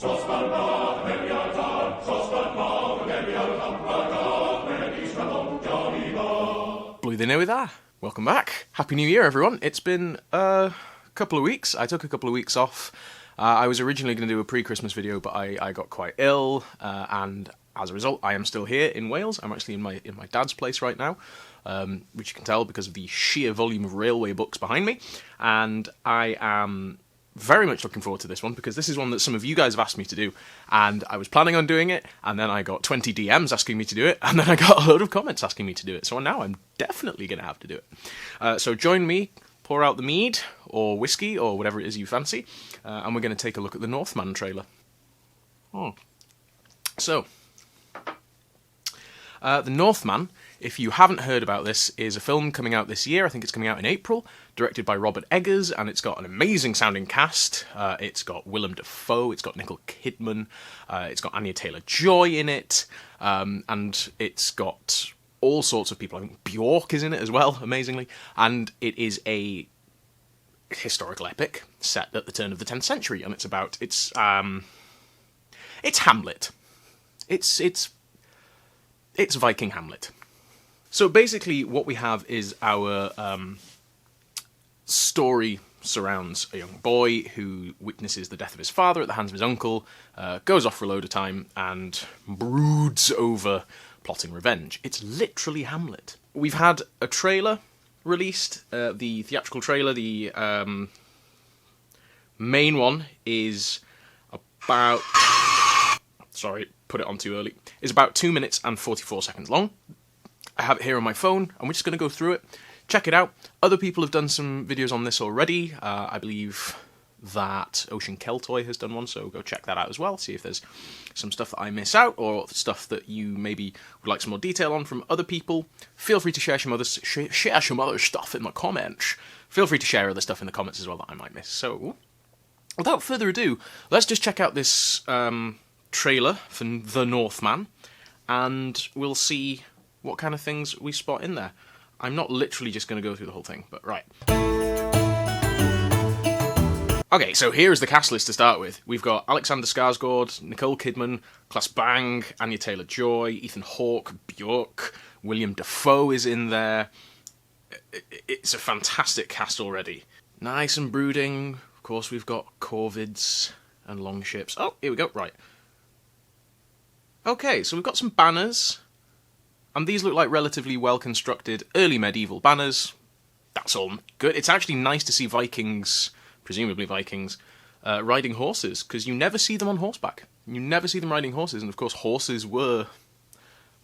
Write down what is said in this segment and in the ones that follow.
Blwyddyn newydd dda. Welcome back. Happy New Year, everyone. It's been a couple of weeks. I took a couple of weeks off. I was originally going to do a pre-Christmas video, but I got quite ill, and as a result, I am still here in Wales. I'm actually in my dad's place right now, which you can tell because of the sheer volume of railway books behind me, and I am very much looking forward to this one, because this is one that some of you guys have asked me to do, and I was planning on doing it, and then I got 20 DMs asking me to do it, and then I got a load of comments asking me to do it, so now I'm definitely going to have to do it. So join me, pour out the mead, or whiskey, or whatever it is you fancy, and we're going to take a look at the Northman trailer. So, the Northman, if you haven't heard about this, is a film coming out this year. I think it's coming out in April, directed by Robert Eggers, and it's got an amazing sounding cast. It's got Willem Dafoe, it's got Nicole Kidman, it's got Anya Taylor-Joy in it, and it's got all sorts of people. I think Bjork is in it as well, amazingly, and it is a historical epic set at the turn of the 10th century, and it's Hamlet. It's Viking Hamlet. So basically what we have is our story surrounds a young boy who witnesses the death of his father at the hands of his uncle, goes off for a load of time, and broods over plotting revenge. It's literally Hamlet. We've had a trailer released, the theatrical trailer. The main one is about... Sorry, put it on too early. Is about 2 minutes and 44 seconds long. I have it here on my phone, and we're just going to go through it. Check it out. Other people have done some videos on this already. I believe that Ocean Keltoy has done one, so go check that out as well. See if there's some stuff that I miss out, or stuff that you maybe would like some more detail on from other people. Feel free to share some other stuff in the comments. Feel free to share other stuff in the comments as well that I might miss. So, without further ado, let's just check out this trailer for The Northman, and we'll see what kind of things we spot in there. I'm not literally just going to go through the whole thing, but right. Okay, so here's the cast list to start with. We've got Alexander Skarsgård, Nicole Kidman, Claes Bang, Anya Taylor-Joy, Ethan Hawke, Bjork, William Dafoe is in there. It's a fantastic cast already. Nice and brooding. Of course, we've got corvids and longships. Oh, here we go, right. Okay, so we've got some banners, and these look like relatively well-constructed early medieval banners. That's all good. It's actually nice to see Vikings, presumably Vikings, riding horses, because you never see them on horseback. You never see them riding horses, and of course horses were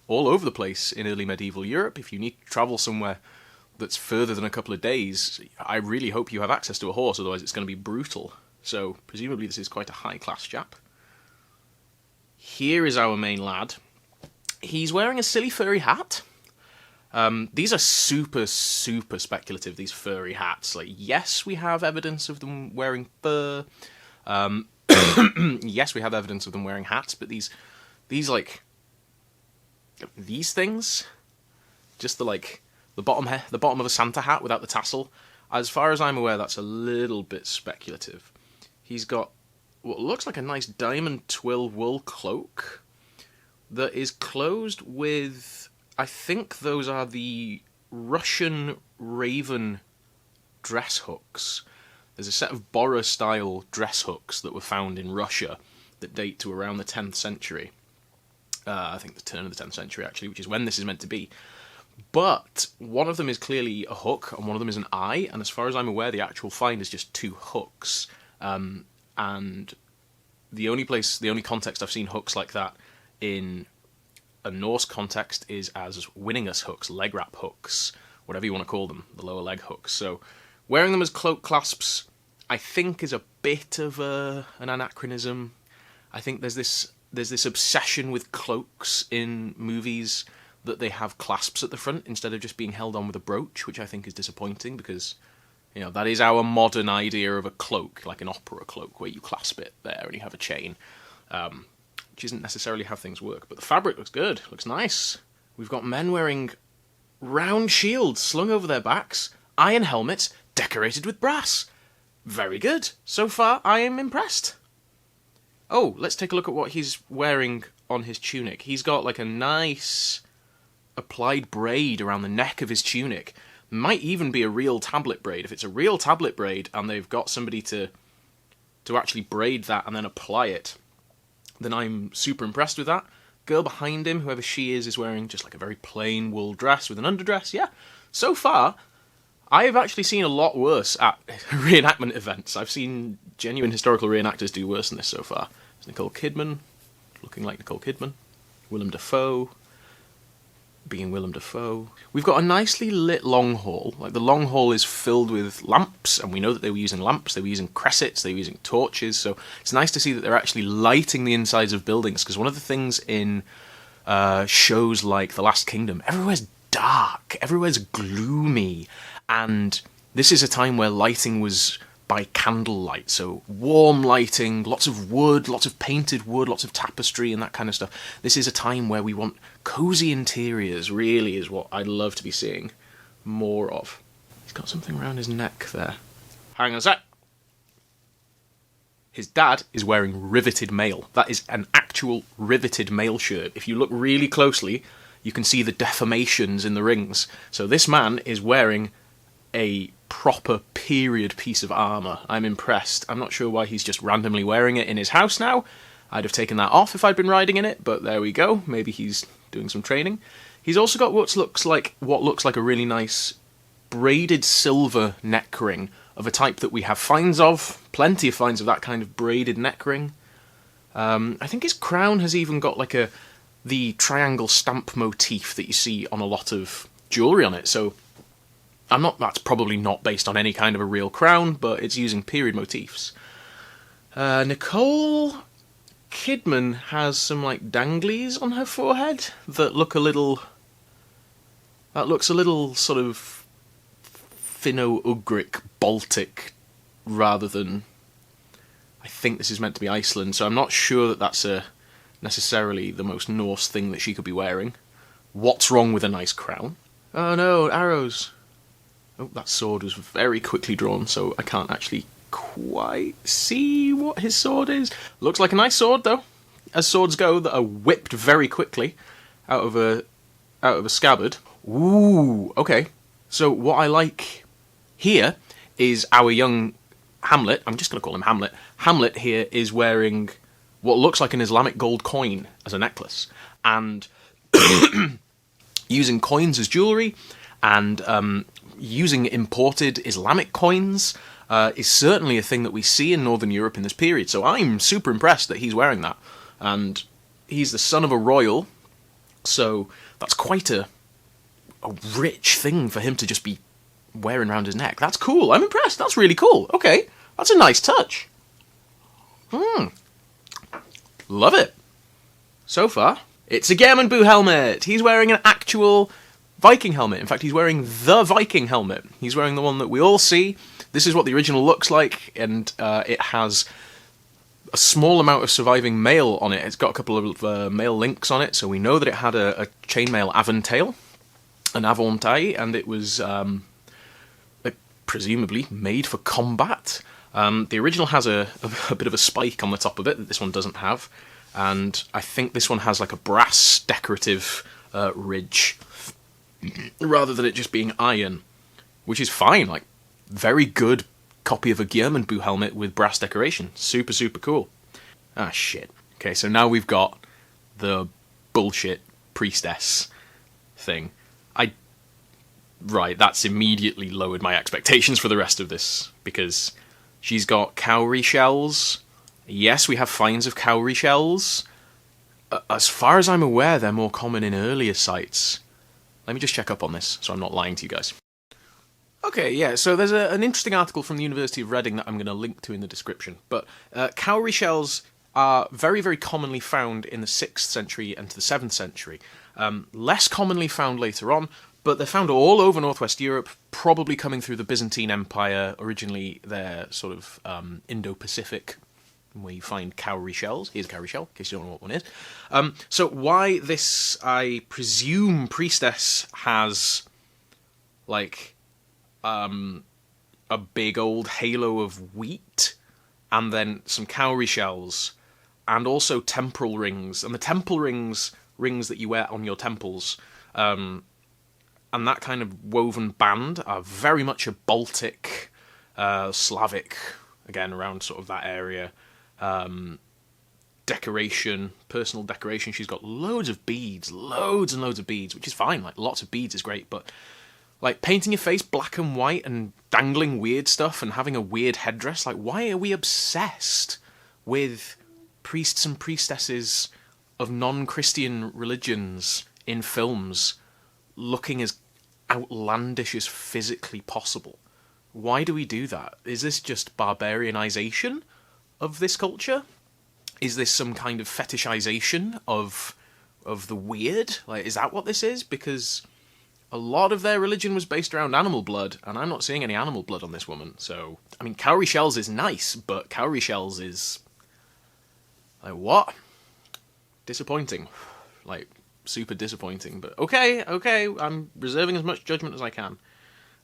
all over the place in early medieval Europe. If you need to travel somewhere that's further than a couple of days, I really hope you have access to a horse, otherwise it's going to be brutal. So, presumably this is quite a high-class chap. Here is our main lad. He's wearing a silly furry hat. These are super, super speculative, these furry hats. Like, yes, we have evidence of them wearing fur. Yes, we have evidence of them wearing hats, but these things, just the bottom of a Santa hat without the tassel. As far as I'm aware, that's a little bit speculative. He's got what looks like a nice diamond twill wool cloak that is closed with, I think those are the Russian raven dress hooks. There's a set of Bora-style dress hooks that were found in Russia that date to around the 10th century. I think the turn of the 10th century, actually, which is when this is meant to be. But one of them is clearly a hook, and one of them is an eye, and as far as I'm aware, the actual find is just two hooks. And the only context I've seen hooks like that in a Norse context is as winning us hooks, leg wrap hooks, whatever you want to call them, the lower leg hooks. So wearing them as cloak clasps, I think, is a bit of an anachronism. I think there's this obsession with cloaks in movies that they have clasps at the front instead of just being held on with a brooch, which I think is disappointing because, you know, that is our modern idea of a cloak, like an opera cloak, where you clasp it there and you have a chain, which isn't necessarily how things work. But the fabric looks good, looks nice. We've got men wearing round shields slung over their backs, iron helmets decorated with brass. Very good. So far, I am impressed. Oh, let's take a look at what he's wearing on his tunic. He's got like a nice applied braid around the neck of his tunic. Might even be a real tablet braid. If it's a real tablet braid and they've got somebody to actually braid that and then apply it, then I'm super impressed with that. Girl behind him, whoever she is wearing just like a very plain wool dress with an underdress. Yeah, so far, I've actually seen a lot worse at reenactment events. I've seen genuine historical reenactors do worse than this so far. There's Nicole Kidman, looking like Nicole Kidman. Willem Dafoe, being Willem Dafoe. We've got a nicely lit long hall. Like, the long hall is filled with lamps, and we know that they were using lamps, they were using cressets, they were using torches, so it's nice to see that they're actually lighting the insides of buildings, because one of the things in shows like The Last Kingdom, everywhere's dark, everywhere's gloomy, and this is a time where lighting was by candlelight, so warm lighting, lots of wood, lots of painted wood, lots of tapestry and that kind of stuff. This is a time where we want cosy interiors, really, is what I'd love to be seeing more of. He's got something around his neck there. Hang on a sec. His dad is wearing riveted mail. That is an actual riveted mail shirt. If you look really closely, you can see the deformations in the rings. So this man is wearing a proper period piece of armour. I'm impressed. I'm not sure why he's just randomly wearing it in his house now. I'd have taken that off if I'd been riding in it, but there we go. Maybe he's doing some training. He's also got what looks like a really nice braided silver neck ring of a type that we have finds of. Plenty of finds of that kind of braided neck ring. I think his crown has even got like the triangle stamp motif that you see on a lot of jewellery on it, so that's probably not based on any kind of a real crown, but it's using period motifs. Nicole Kidman has some like danglies on her forehead that looks a little sort of Finno-Ugric Baltic rather than, I think this is meant to be Iceland, so I'm not sure that that's necessarily the most Norse thing that she could be wearing. What's wrong with a nice crown? Oh no, arrows. Oh, that sword was very quickly drawn, so I can't actually quite see what his sword is. Looks like a nice sword, though, as swords go, that are whipped very quickly out of a scabbard. Ooh, okay. So what I like here is our young Hamlet. I'm just going to call him Hamlet. Hamlet here is wearing what looks like an Islamic gold coin as a necklace, and using coins as jewellery, and using imported Islamic coins is certainly a thing that we see in Northern Europe in this period, so I'm super impressed that he's wearing that. And he's the son of a royal, so that's quite a rich thing for him to just be wearing around his neck. That's cool, I'm impressed, that's really cool. Okay, that's a nice touch. Love it. So far, it's a Geirmundbu helmet. He's wearing an actual Viking helmet. In fact, he's wearing the Viking helmet. He's wearing the one that we all see. This is what the original looks like, and it has a small amount of surviving mail on it. It's got a couple of mail links on it, so we know that it had a chainmail aventail, an avantail, and it was presumably made for combat. The original has a bit of a spike on the top of it that this one doesn't have, and I think this one has like a brass decorative ridge, rather than it just being iron, which is fine. Like, very good copy of a Geirmundbu helmet with brass decoration. Super, super cool. Ah, shit. Okay, so now we've got the bullshit priestess thing. Right, that's immediately lowered my expectations for the rest of this, because she's got cowrie shells. Yes, we have finds of cowrie shells. As far as I'm aware, they're more common in earlier sites. Let me just check up on this, so I'm not lying to you guys. Okay, yeah, so there's an interesting article from the University of Reading that I'm going to link to in the description. But cowrie shells are very, very commonly found in the 6th century and to the 7th century. Less commonly found later on, but they're found all over northwest Europe, probably coming through the Byzantine Empire. Originally, they're sort of Indo-Pacific, where you find cowrie shells. Here's a cowrie shell, in case you don't know what one is. So why this, I presume, priestess has, like, a big old halo of wheat, and then some cowrie shells. and also temporal rings. And the temple rings that you wear on your temples, and that kind of woven band are very much a Baltic, Slavic, again, around sort of that area, decoration, personal decoration. She's got loads of beads, loads and loads of beads, which is fine. Like, lots of beads is great, but like painting your face black and white and dangling weird stuff and having a weird headdress, like, why are we obsessed with priests and priestesses of non-Christian religions in films looking as outlandish as physically possible? Why do we do that? Is this just barbarianization of this culture? Is this some kind of fetishization of the weird? Like, is that what this is? Because a lot of their religion was based around animal blood, and I'm not seeing any animal blood on this woman. So, I mean, cowrie shells is nice, but cowrie shells is... like, what? Disappointing. Like, super disappointing. But okay, I'm reserving as much judgment as I can.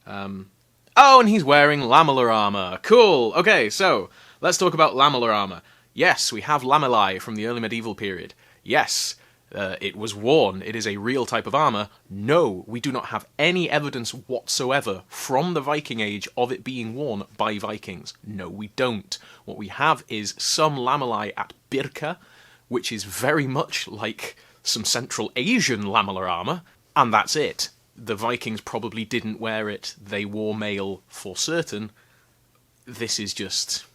Oh, and he's wearing lamellar armour. Cool. Okay, so, let's talk about lamellar armour. Yes, we have lamellae from the early medieval period. Yes, it was worn. It is a real type of armour. No, we do not have any evidence whatsoever from the Viking Age of it being worn by Vikings. No, we don't. What we have is some lamellae at Birka, which is very much like some Central Asian lamellar armour, and that's it. The Vikings probably didn't wear it. They wore mail for certain. This is just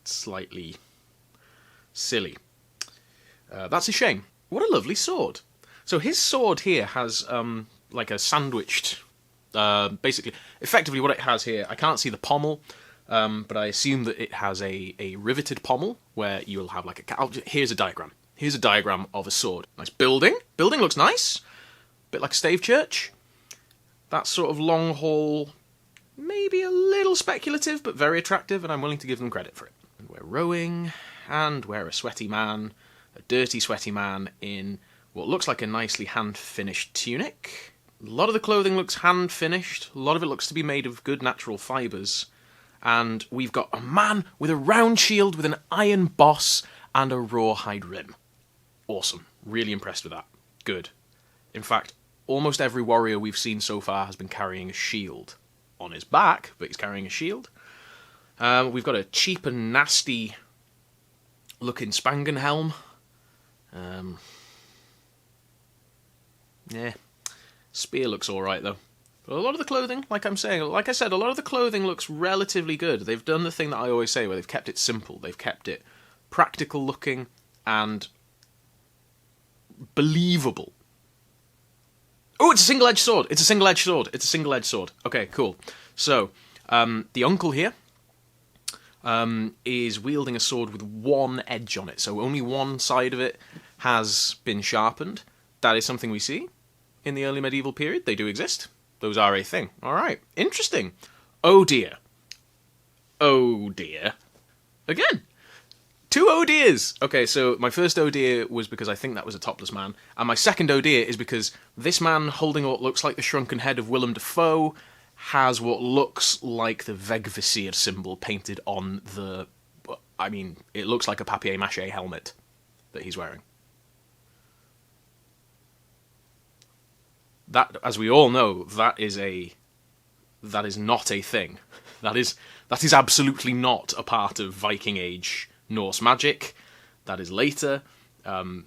slightly silly. That's a shame. What a lovely sword. So his sword here has like a sandwiched, basically, effectively what it has here, I can't see the pommel, but I assume that it has a riveted pommel where you'll have like here's a diagram. Here's a diagram of a sword. Nice building. Building looks nice. Bit like a stave church. That sort of long haul, maybe a little speculative, but very attractive, and I'm willing to give them credit for it. And we're rowing, and we're a sweaty man, a dirty sweaty man in what looks like a nicely hand-finished tunic. A lot of the clothing looks hand-finished, a lot of it looks to be made of good natural fibres, and we've got a man with a round shield with an iron boss and a rawhide rim. Awesome. Really impressed with that. Good. In fact, almost every warrior we've seen so far has been carrying a shield. On his back, but he's carrying a shield. We've got a cheap and nasty looking Spangen helm. Yeah. Spear looks alright though. But a lot of the clothing, like I said, a lot of the clothing looks relatively good. They've done the thing that I always say, where they've kept it simple. They've kept it practical looking and believable. Oh, it's a single-edged sword. It's a single-edged sword. It's a single-edged sword. Okay, cool. So, the uncle here is wielding a sword with one edge on it. So only one side of it has been sharpened. That is something we see in the early medieval period. They do exist. Those are a thing. All right. Interesting. Oh, dear. Oh, dear. Again. 2 oh dears! Okay, so my first oh dear was because I think that was a topless man, and my second oh dear is because this man holding what looks like the shrunken head of Willem Dafoe has what looks like the vegvisir symbol painted on the... I mean, it looks like a papier-mâché helmet that he's wearing. That, as we all know, that is not a thing. That is absolutely not a part of Viking Age Norse magic. That is later. I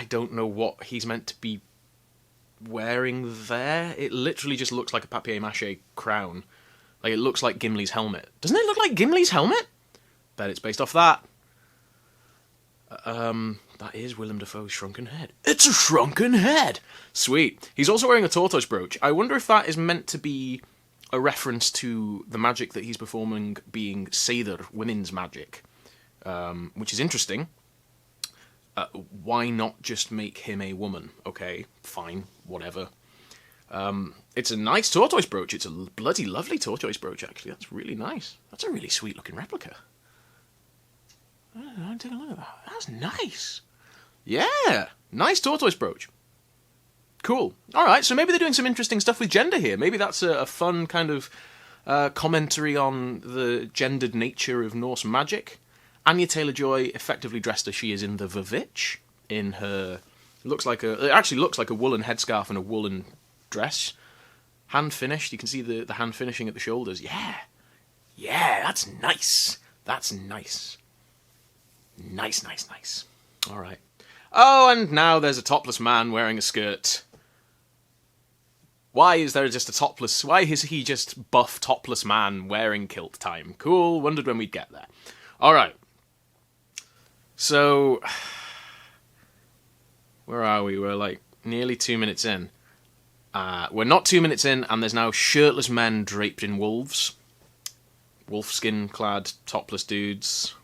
don't know what he's meant to be wearing there. It literally just looks like a papier-mâché crown. Like, it looks like Gimli's helmet. Doesn't it look like Gimli's helmet? Bet it's based off that. That is Willem Dafoe's shrunken head. It's a shrunken head! Sweet. He's also wearing a tortoise brooch. I wonder if that is meant to be a reference to the magic that he's performing being Seidr, women's magic, which is interesting. Why not just make him a woman? Okay, fine, whatever. It's a nice tortoise brooch. It's a bloody lovely tortoise brooch, actually. That's really nice. That's a really sweet-looking replica. Take a look at that. That's nice. Yeah, nice tortoise brooch. Cool. Alright, so maybe they're doing some interesting stuff with gender here. Maybe that's a fun kind of commentary on the gendered nature of Norse magic. Anya Taylor-Joy, effectively dressed as she is in the Vavitch, in her... It actually looks like a woolen headscarf and a woolen dress. Hand finished. You can see the hand finishing at the shoulders. Yeah. Yeah, that's nice. That's nice. Nice, nice, nice. All right. Oh, and now there's a topless man wearing a skirt. Why is there just a topless... Why is he just buff topless man wearing kilt time? Cool, wondered when we'd get there. All right. So... Where are we? We're like nearly 2 minutes in. We're not 2 minutes in, and there's now shirtless men draped in wolves. Wolfskin-clad, topless dudes.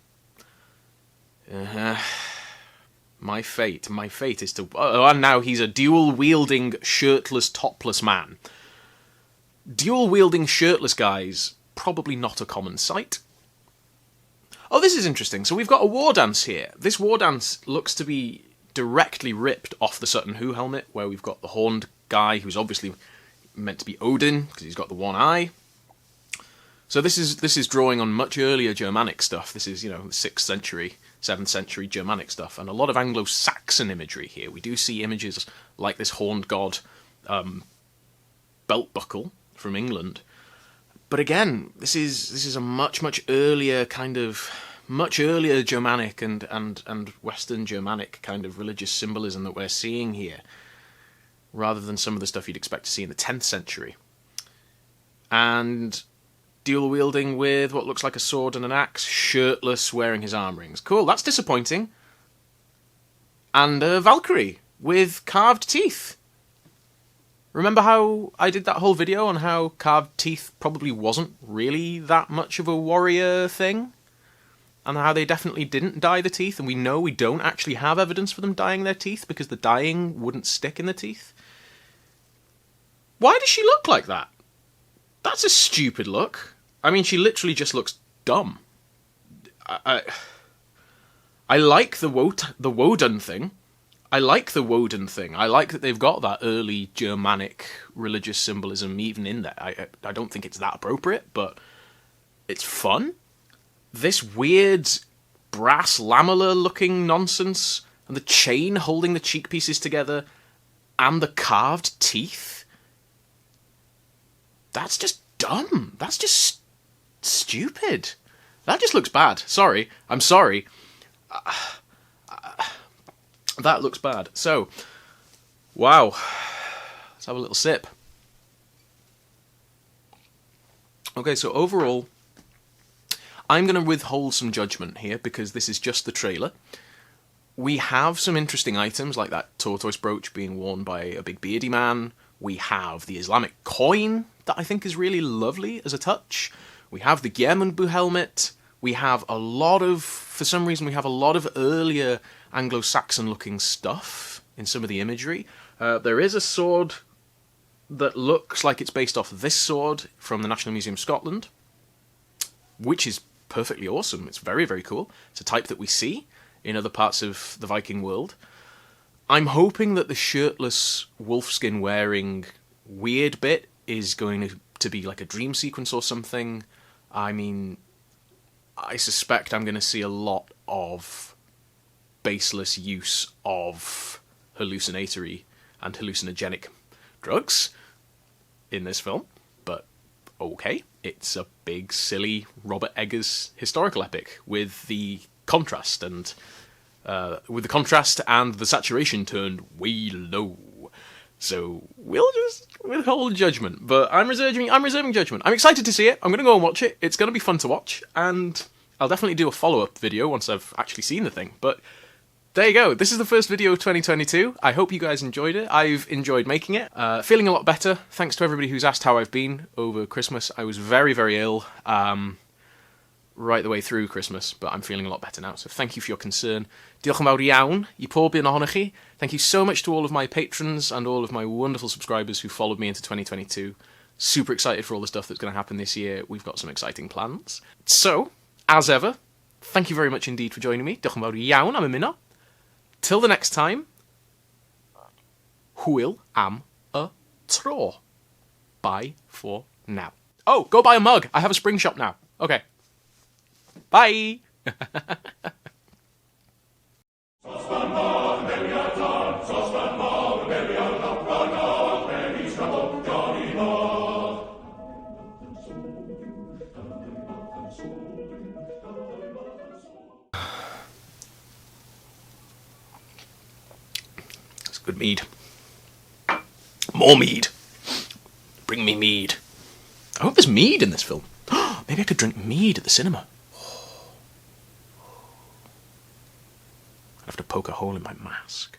My fate is to... Oh, and now he's a dual-wielding, shirtless, topless man. Dual-wielding, shirtless guys, probably not a common sight. Oh, this is interesting. So we've got a war dance here. This war dance looks to be directly ripped off the Sutton Hoo helmet, where we've got the horned guy, who's obviously meant to be Odin, because he's got the one eye. So this is drawing on much earlier Germanic stuff. This is, 6th century, 7th century Germanic stuff, and a lot of Anglo-Saxon imagery here. We do see images like this horned god belt buckle from England. But again, this is a much earlier much earlier Germanic and Western Germanic kind of religious symbolism that we're seeing here, rather than some of the stuff you'd expect to see in the 10th century. And dual wielding with what looks like a sword and an axe, shirtless, wearing his arm rings. Cool, that's disappointing. And a Valkyrie with carved teeth. Remember how I did that whole video on how carved teeth probably wasn't really that much of a warrior thing? And how they definitely didn't dye the teeth, and we know we don't actually have evidence for them dyeing their teeth because the dyeing wouldn't stick in the teeth? Why does she look like that? That's a stupid look. I mean, she literally just looks dumb. I like the Woden thing. I like the Woden thing. I like that they've got that early Germanic religious symbolism even in there. I don't think it's that appropriate, but it's fun. This weird brass lamellar looking nonsense, and the chain holding the cheek pieces together, and the carved teeth. That's just dumb. That's just stupid. That just looks bad. Sorry. I'm sorry. That looks bad. So, wow. Let's have a little sip. Okay, so overall, I'm going to withhold some judgment here because this is just the trailer. We have some interesting items like that tortoise brooch being worn by a big beardy man. We have the Islamic coin that I think is really lovely as a touch. We have the Geirmundbu helmet. We have for some reason, we have a lot of earlier Anglo-Saxon looking stuff in some of the imagery. There is a sword that looks like it's based off this sword from the National Museum of Scotland, which is perfectly awesome. It's very, very cool. It's a type that we see in other parts of the Viking world. I'm hoping that the shirtless wolfskin wearing weird bit is going to be like a dream sequence or something. I mean, I suspect I'm going to see a lot of baseless use of hallucinatory and hallucinogenic drugs in this film, but okay. It's a big, silly Robert Eggers historical epic with the contrast and the saturation turned way low. So we'll just withhold judgment, but I'm reserving judgment. I'm excited to see it. I'm going to go and watch it. It's going to be fun to watch, and I'll definitely do a follow-up video once I've actually seen the thing. But there you go. This is the first video of 2022. I hope you guys enjoyed it. I've enjoyed making it. Feeling a lot better, thanks to everybody who's asked how I've been over Christmas. I was very, very ill right the way through Christmas, but I'm feeling a lot better now, so thank you for your concern. Diolch yn fawr iawn I pob un ohonoch chi. Thank you so much to all of my patrons and all of my wonderful subscribers who followed me into 2022. Super excited for all the stuff that's going to happen this year. We've got some exciting plans. So, as ever, thank you very much indeed for joining me. Diolch yn fawr iawn am ymuno. Till the next time, hwyl am y tro. Bye for now. Oh, go buy a mug. I have a spring shop now. Okay. Bye! It's good mead. More mead. Bring me mead. I hope there's mead in this film. Maybe I could drink mead at the cinema. I'd have to poke a hole in my mask.